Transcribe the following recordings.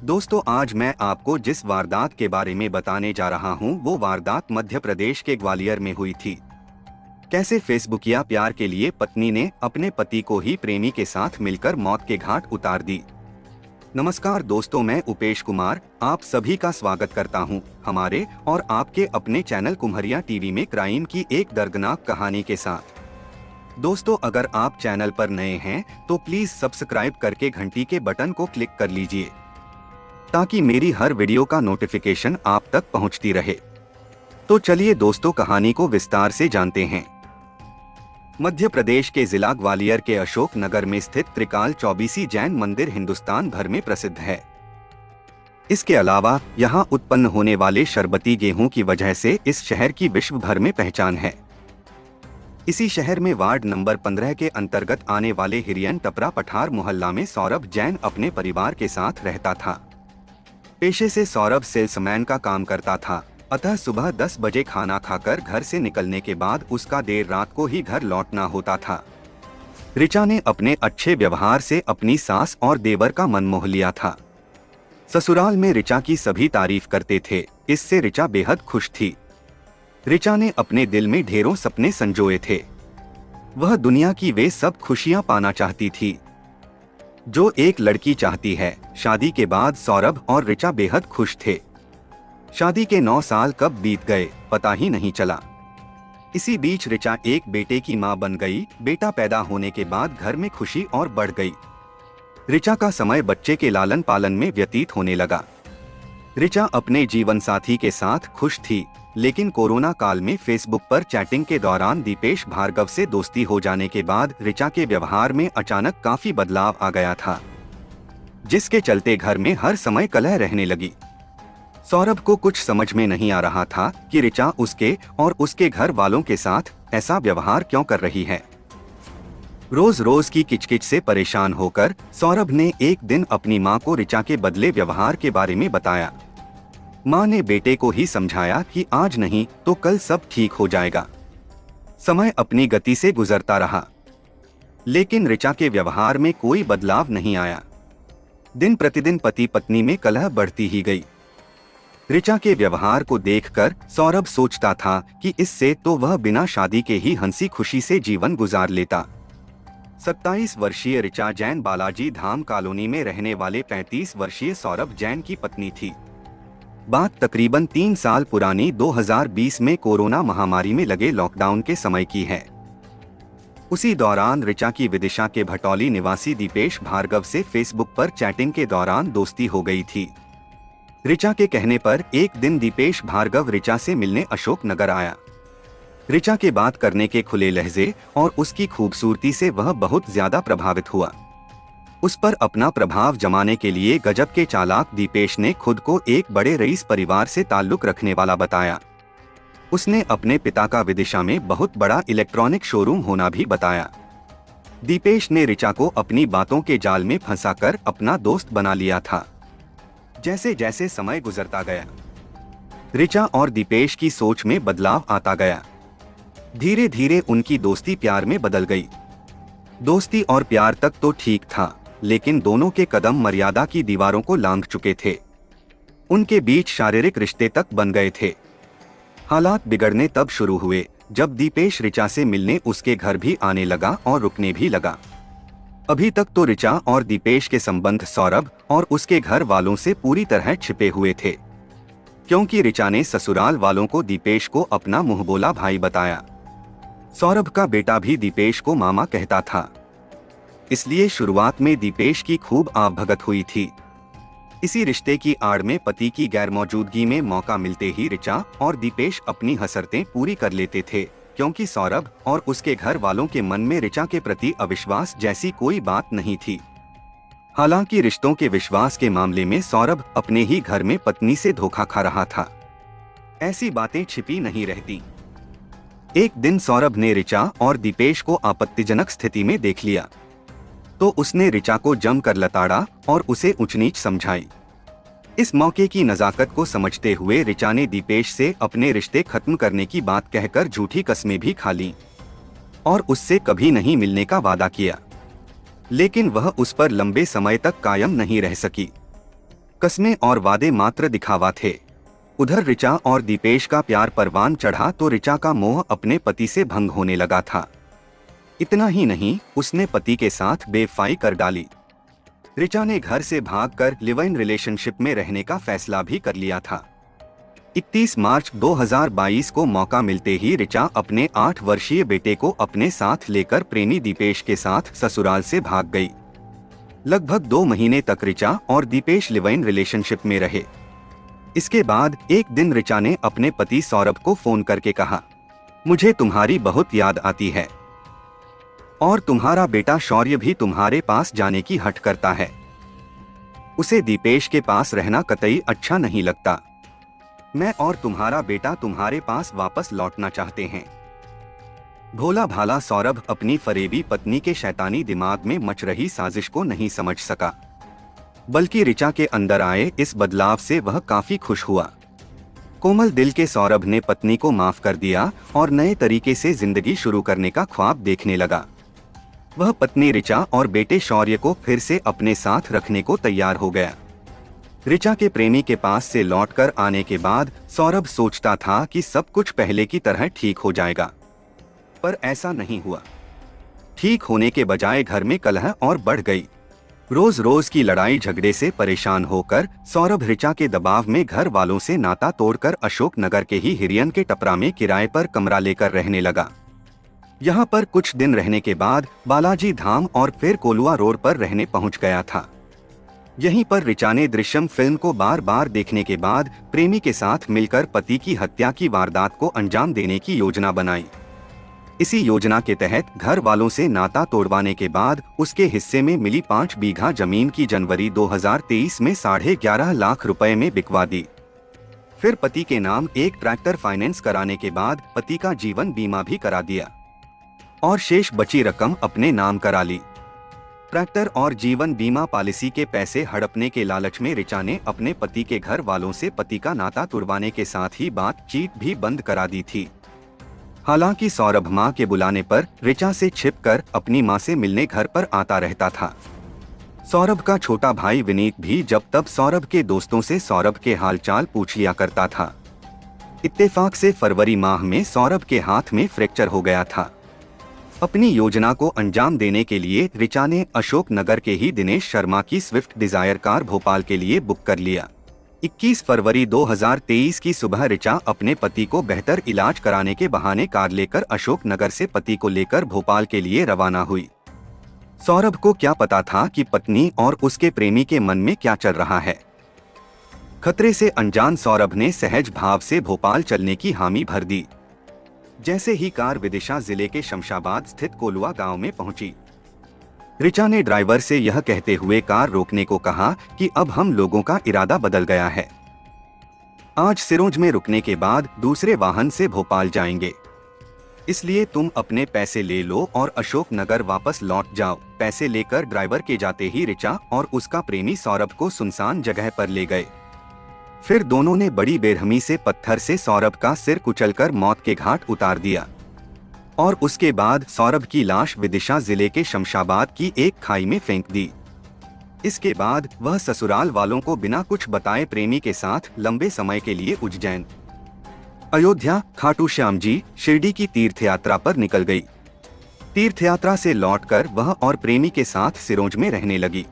दोस्तों, आज मैं आपको जिस वारदात के बारे में बताने जा रहा हूं, वो वारदात मध्य प्रदेश के ग्वालियर में हुई थी। कैसे फेसबुकिया प्यार के लिए पत्नी ने अपने पति को ही प्रेमी के साथ मिलकर मौत के घाट उतार दी। नमस्कार दोस्तों, मैं उपेश कुमार आप सभी का स्वागत करता हूं हमारे और आपके अपने चैनल कुम्हरिया टीवी में क्राइम की एक दर्दनाक कहानी के साथ। दोस्तों, अगर आप चैनल पर नए हैं तो प्लीज सब्सक्राइब करके घंटी के बटन को क्लिक कर लीजिए ताकि मेरी हर वीडियो का नोटिफिकेशन आप तक पहुंचती रहे। तो चलिए दोस्तों, कहानी को विस्तार से जानते हैं। मध्य प्रदेश के जिला ग्वालियर के अशोक नगर में स्थित त्रिकाल चौबीसी जैन मंदिर हिंदुस्तान भर में प्रसिद्ध है। इसके अलावा यहां उत्पन्न होने वाले शरबती गेहूं की वजह से इस शहर की विश्व भर में पहचान है। इसी शहर में वार्ड नंबर 15 के अंतर्गत आने वाले हिरियन टपरा पठार मोहल्ला में सौरभ जैन अपने परिवार के साथ रहता था। पेशे से सौरभ सेल्समैन का काम करता था, अतः सुबह 10 बजे खाना खाकर घर से निकलने के बाद उसका देर रात को ही घर लौटना होता था। ऋचा ने अपने अच्छे व्यवहार से अपनी सास और देवर का मन मोह लिया था। ससुराल में ऋचा की सभी तारीफ करते थे, इससे ऋचा बेहद खुश थी। ऋचा ने अपने दिल में ढेरों सपने संजोए थे। वह दुनिया की वे सब खुशियां पाना चाहती थी जो एक लड़की चाहती है। शादी के बाद सौरभ और ऋचा बेहद खुश थे। शादी के 9 साल कब बीत गए पता ही नहीं चला। इसी बीच ऋचा एक बेटे की मां बन गई। बेटा पैदा होने के बाद घर में खुशी और बढ़ गई। ऋचा का समय बच्चे के लालन पालन में व्यतीत होने लगा। ऋचा अपने जीवन साथी के साथ खुश थी, लेकिन कोरोना काल में फेसबुक पर चैटिंग के दौरान दीपेश भार्गव से दोस्ती हो जाने के बाद ऋचा के व्यवहार में अचानक काफी बदलाव आ गया था, जिसके चलते घर में हर समय कलह रहने लगी। सौरभ को कुछ समझ में नहीं आ रहा था कि ऋचा उसके और उसके घर वालों के साथ ऐसा व्यवहार क्यों कर रही है। रोज रोज की किचकिच से परेशान होकर सौरभ ने एक दिन अपनी मां को ऋचा के बदले व्यवहार के बारे में बताया। मां ने बेटे को ही समझाया कि आज नहीं तो कल सब ठीक हो जाएगा। समय अपनी गति से गुजरता रहा, लेकिन ऋचा के व्यवहार में कोई बदलाव नहीं आया। दिन प्रतिदिन पति पत्नी में कलह बढ़ती ही गई। ऋचा के व्यवहार को देखकर सौरभ सोचता था कि इससे तो वह बिना शादी के ही हंसी खुशी से जीवन गुजार लेता। 27 वर्षीय ऋचा जैन बालाजी धाम कॉलोनी में रहने वाले 35 वर्षीय सौरभ जैन की पत्नी थी। बात तकरीबन 3 साल पुरानी 2020 में कोरोना महामारी में लगे लॉकडाउन के समय की है। उसी दौरान ऋचा की विदिशा के भटौली निवासी दीपेश भार्गव से फेसबुक पर चैटिंग के दौरान दोस्ती हो गई थी। ऋचा के कहने पर एक दिन दीपेश भार्गव ऋचा से मिलने अशोक नगर आया। ऋचा के बात करने के खुले लहजे और उसकी खूबसूरती से वह बहुत ज्यादा प्रभावित हुआ। उस पर अपना प्रभाव जमाने के लिए गजब के चालाक दीपेश ने खुद को एक बड़े रईस परिवार से ताल्लुक रखने वाला बताया। उसने अपने पिता का विदिशा में बहुत बड़ा इलेक्ट्रॉनिक शोरूम होना भी बताया। दीपेश ने ऋचा को अपनी बातों के जाल में फंसाकर अपना दोस्त बना लिया था। जैसे जैसे समय गुजरता गया, ऋचा और दीपेश की सोच में बदलाव आता गया। धीरे धीरे उनकी दोस्ती प्यार में बदल गई। दोस्ती और प्यार तक तो ठीक था, लेकिन दोनों के कदम मर्यादा की दीवारों को लांघ चुके थे। उनके बीच शारीरिक रिश्ते तक बन गए थे। हालात बिगड़ने तब शुरू हुए जब दीपेश ऋचा से मिलने उसके घर भी आने लगा और रुकने भी लगा। अभी तक तो ऋचा और दीपेश के संबंध सौरभ और उसके घर वालों से पूरी तरह छिपे हुए थे, क्योंकि ऋचा ने ससुराल वालों को दीपेश को अपना मुंहबोला भाई बताया। सौरभ का बेटा भी दीपेश को मामा कहता था, इसलिए शुरुआत में दीपेश की खूब आवभगत हुई थी। इसी रिश्ते की आड़ में पति की गैरमौजूदगी में मौका मिलते ही ऋचा और दीपेश अपनी हसरतें पूरी कर लेते थे, क्योंकि सौरभ और उसके घर वालों के मन में ऋचा के प्रति अविश्वास जैसी कोई बात नहीं थी। हालांकि रिश्तों के विश्वास के मामले में सौरभ अपने ही घर में पत्नी से धोखा खा रहा था। ऐसी बातें छिपी नहीं रहती। एक दिन सौरभ ने ऋचा और दीपेश को आपत्तिजनक स्थिति में देख लिया, तो उसने ऋचा को जमकर लताड़ा और उसे ऊंच नीच समझाई। इस मौके की नजाकत को समझते हुए ऋचा ने दीपेश से अपने रिश्ते खत्म करने की बात कहकर झूठी कस्में भी खा लीं और उससे कभी नहीं मिलने का वादा किया। लेकिन वह उस पर लंबे समय तक कायम नहीं रह सकी। कस्में और वादे मात्र दिखावा थे। उधर ऋचा और दीपेश का प्यार परवान चढ़ा तो ऋचा का मोह अपने पति से भंग होने लगा था। इतना ही नहीं, उसने पति के साथ बेवफाई कर डाली। ऋचा ने घर से भागकर लिव इन रिलेशनशिप में रहने का फैसला भी कर लिया था। 31 मार्च 2022 को मौका मिलते ही ऋचा अपने 8 वर्षीय बेटे को अपने साथ लेकर प्रेमी दीपेश के साथ ससुराल से भाग गई। लगभग 2 महीने तक ऋचा और दीपेश लिव इन रिलेशनशिप में रहे। इसके बाद एक दिन ऋचा ने अपने पति सौरभ को फोन करके कहा, मुझे तुम्हारी बहुत याद आती है और तुम्हारा बेटा शौर्य भी तुम्हारे पास जाने की हट करता है। उसे दीपेश के पास रहना कतई अच्छा नहीं लगता। मैं और तुम्हारा बेटा तुम्हारे पास वापस लौटना चाहते हैं। भोला भाला सौरभ अपनी फरेबी पत्नी के शैतानी दिमाग में मच रही साजिश को नहीं समझ सका, बल्कि ऋचा के अंदर आए इस बदलाव से वह काफी खुश हुआ। कोमल दिल के सौरभ ने पत्नी को माफ कर दिया और नए तरीके से जिंदगी शुरू करने का ख्वाब देखने लगा। वह पत्नी ऋचा और बेटे शौर्य को फिर से अपने साथ रखने को तैयार हो गया। ऋचा के प्रेमी के पास से लौटकर आने के बाद सौरभ सोचता था कि सब कुछ पहले की तरह ठीक हो जाएगा, पर ऐसा नहीं हुआ। ठीक होने के बजाय घर में कलह और बढ़ गई। रोज रोज की लड़ाई झगड़े से परेशान होकर सौरभ ऋचा के दबाव में घर वालों से नाता तोड़कर अशोक नगर के ही हिरियन के टपरा में किराए पर कमरा लेकर रहने लगा। यहाँ पर कुछ दिन रहने के बाद बालाजी धाम और फिर कोलुआ रोड पर रहने पहुँच गया था। यहीं पर ऋचा ने दृश्यम फिल्म को बार बार देखने के बाद प्रेमी के साथ मिलकर पति की हत्या की वारदात को अंजाम देने की योजना बनाई। इसी योजना के तहत घर वालों से नाता तोड़वाने के बाद उसके हिस्से में मिली 5 बीघा जमीन की जनवरी 2023 में 11.5 लाख रुपए में बिकवा दी। फिर पति के नाम एक ट्रैक्टर फाइनेंस कराने के बाद पति का जीवन बीमा भी करा दिया और शेष बची रकम अपने नाम करा ली। ट्रैक्टर और जीवन बीमा पॉलिसी के पैसे हड़पने के लालच में ऋचा ने अपने पति के घर वालों से पति का नाता तुड़वाने के साथ ही बातचीत भी बंद करा दी थी। हालांकि सौरभ मां के बुलाने पर ऋचा से छिपकर अपनी मां से मिलने घर पर आता रहता था। सौरभ का छोटा भाई विनीत भी जब तब सौरभ के दोस्तों से सौरभ के हालचाल पूछ लिया करता था। इत्तेफाक से फरवरी माह में सौरभ के हाथ में फ्रैक्चर हो गया था। अपनी योजना को अंजाम देने के लिए ऋचा ने अशोक नगर के ही दिनेश शर्मा की स्विफ्ट डिजायर कार भोपाल के लिए बुक कर लिया। 21 फरवरी 2023 की सुबह ऋचा अपने पति को बेहतर इलाज कराने के बहाने कार लेकर अशोक नगर से पति को लेकर भोपाल के लिए रवाना हुई। सौरभ को क्या पता था कि पत्नी और उसके प्रेमी के मन में क्या चल रहा है। खतरे से अनजान सौरभ ने सहज भाव से भोपाल चलने की हामी भर दी। जैसे ही कार विदिशा जिले के शमशाबाद स्थित कोलुआ गांव में पहुंची, ऋचा ने ड्राइवर से यह कहते हुए कार रोकने को कहा कि अब हम लोगों का इरादा बदल गया है। आज सिरोंज में रुकने के बाद दूसरे वाहन से भोपाल जाएंगे, इसलिए तुम अपने पैसे ले लो और अशोक नगर वापस लौट जाओ। पैसे लेकर ड्राइवर के जाते ही ऋचा और उसका प्रेमी सौरभ को सुनसान जगह पर ले गए। फिर दोनों ने बड़ी बेरहमी से पत्थर से सौरभ का सिर कुचलकर मौत के घाट उतार दिया और उसके बाद सौरभ की लाश विदिशा जिले के शमशाबाद की एक खाई में फेंक दी। इसके बाद वह ससुराल वालों को बिना कुछ बताए प्रेमी के साथ लंबे समय के लिए उज्जैन, अयोध्या, खाटू श्याम जी, शिरडी की तीर्थ यात्रा पर निकल गई। तीर्थ यात्रा से लौटकर वह और प्रेमी के साथ सिरोंज में रहने लगी।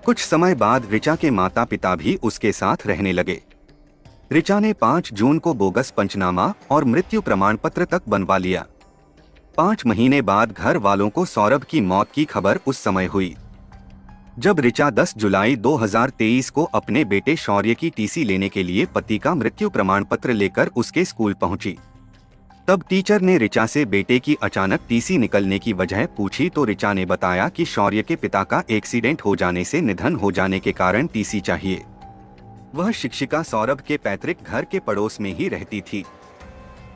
कुछ समय बाद ऋचा के माता पिता भी उसके साथ रहने लगे। ऋचा ने 5 जून को बोगस पंचनामा और मृत्यु प्रमाण पत्र तक बनवा लिया। 5 महीने बाद घर वालों को सौरभ की मौत की खबर उस समय हुई जब ऋचा 10 जुलाई 2023 को अपने बेटे शौर्य की टीसी लेने के लिए पति का मृत्यु प्रमाण पत्र लेकर उसके स्कूल पहुंची। तब टीचर ने ऋचा से बेटे की अचानक टीसी निकलने की वजह पूछी तो ऋचा ने बताया कि शौर्य के पिता का एक्सीडेंट हो जाने से निधन हो जाने के कारण टीसी चाहिए। वह शिक्षिका सौरभ के पैतृक घर के पड़ोस में ही रहती थी,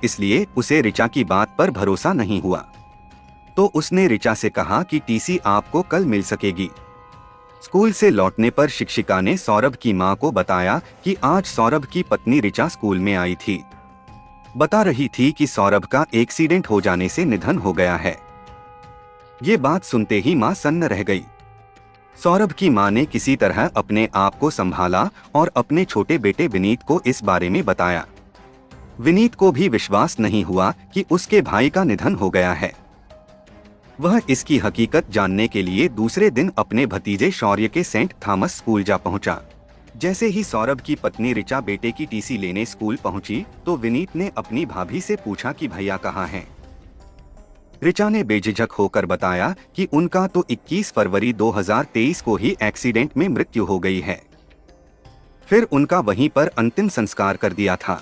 इसलिए उसे ऋचा की बात पर भरोसा नहीं हुआ। तो उसने ऋचा से कहा कि टीसी आपको कल मिल सकेगी। स्कूल से लौटने पर शिक्षिका ने सौरभ की मां को बताया कि आज सौरभ की पत्नी ऋचा स्कूल में आई थी, बता रही थी कि सौरभ का एक्सीडेंट हो जाने से निधन हो गया है। ये बात सुनते ही मां सन्न रह गई। सौरभ की मां ने किसी तरह अपने आप को संभाला और अपने छोटे बेटे विनीत को इस बारे में बताया। विनीत को भी विश्वास नहीं हुआ कि उसके भाई का निधन हो गया है। वह इसकी हकीकत जानने के लिए दूसरे दिन अपने भतीजे शौर्य के सेंट थॉमस स्कूल जा पहुंचा। जैसे ही सौरभ की पत्नी ऋचा बेटे की टीसी लेने स्कूल पहुंची तो विनीत ने अपनी भाभी से पूछा कि भैया कहाँ हैं। ऋचा ने बेझिझक होकर बताया कि उनका तो 21 फरवरी 2023 को ही एक्सीडेंट में मृत्यु हो गई है। फिर उनका वहीं पर अंतिम संस्कार कर दिया था।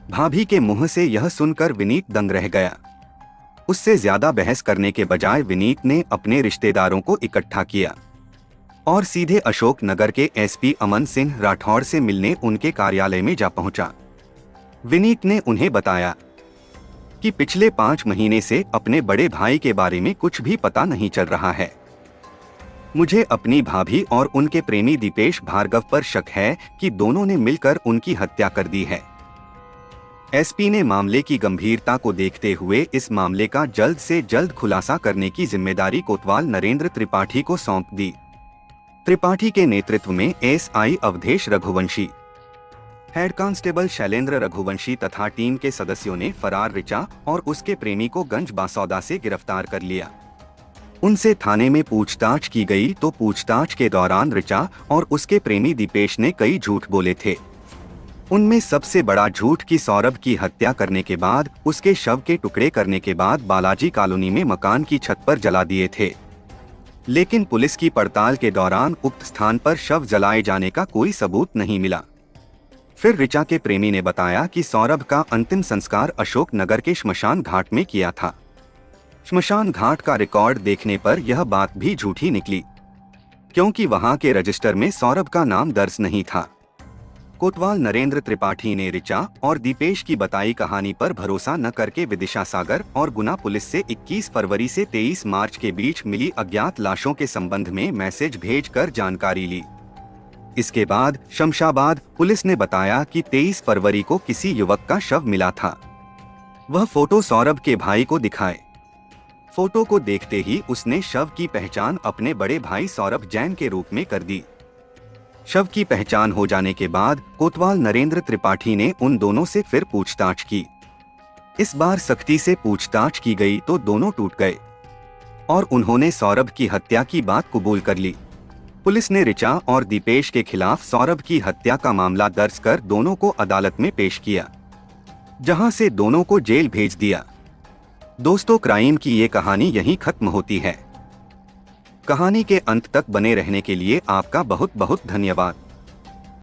भाभी के मुंह से यह सुनकर विनीत दंग रह गया। उससे ज्यादा बहस करने के बजाय विनीत ने अपने रिश्तेदारों को इकट्ठा किया और सीधे अशोक नगर के एसपी अमन सिंह राठौड़ से मिलने उनके कार्यालय में जा पहुंचा। विनीत ने उन्हें बताया कि पिछले 5 महीने से अपने बड़े भाई के बारे में कुछ भी पता नहीं चल रहा है। मुझे अपनी भाभी और उनके प्रेमी दीपेश भार्गव पर शक है कि दोनों ने मिलकर उनकी हत्या कर दी है। एसपी ने मामले की गंभीरता को देखते हुए इस मामले का जल्द से जल्द खुलासा करने की जिम्मेदारी कोतवाल नरेंद्र त्रिपाठी को सौंप दी। त्रिपाठी के नेतृत्व में SI Awadhesh Raghuvanshi, head constable Shailendra Raghuvanshi तथा टीम के सदस्यों ने फरार ऋचा और उसके प्रेमी को गंज बासौदा से गिरफ्तार कर लिया। उनसे थाने में पूछताछ की गई तो पूछताछ के दौरान ऋचा और उसके प्रेमी दीपेश ने कई झूठ बोले थे। उनमें सबसे बड़ा झूठ कि सौरभ की हत्या करने के बाद उसके शव के टुकड़े करने के बाद बालाजी कॉलोनी में मकान की छत पर जला दिए थे। लेकिन पुलिस की पड़ताल के दौरान उक्त स्थान पर शव जलाए जाने का कोई सबूत नहीं मिला। फिर ऋचा के प्रेमी ने बताया कि सौरभ का अंतिम संस्कार अशोक नगर के श्मशान घाट में किया था। श्मशान घाट का रिकॉर्ड देखने पर यह बात भी झूठी निकली, क्योंकि वहां के रजिस्टर में सौरभ का नाम दर्ज नहीं था। कोतवाल नरेंद्र त्रिपाठी ने ऋचा और दीपेश की बताई कहानी पर भरोसा न करके विदिशा सागर और गुना पुलिस से 21 फरवरी से 23 मार्च के बीच मिली अज्ञात लाशों के संबंध में मैसेज भेजकर जानकारी ली। इसके बाद शमशाबाद पुलिस ने बताया कि 23 फरवरी को किसी युवक का शव मिला था। वह फोटो सौरभ के भाई को दिखाए। फोटो को देखते ही उसने शव की पहचान अपने बड़े भाई सौरभ जैन के रूप में कर दी। शव की पहचान हो जाने के बाद कोतवाल नरेंद्र त्रिपाठी ने उन दोनों से फिर पूछताछ की। इस बार सख्ती से पूछताछ की गई तो दोनों टूट गए और उन्होंने सौरभ की हत्या की बात कबूल कर ली। पुलिस ने ऋचा और दीपेश के खिलाफ सौरभ की हत्या का मामला दर्ज कर दोनों को अदालत में पेश किया, जहां से दोनों को जेल भेज दिया। दोस्तों, क्राइम की ये कहानी यहीं खत्म होती है। कहानी के अंत तक बने रहने के लिए आपका बहुत बहुत धन्यवाद।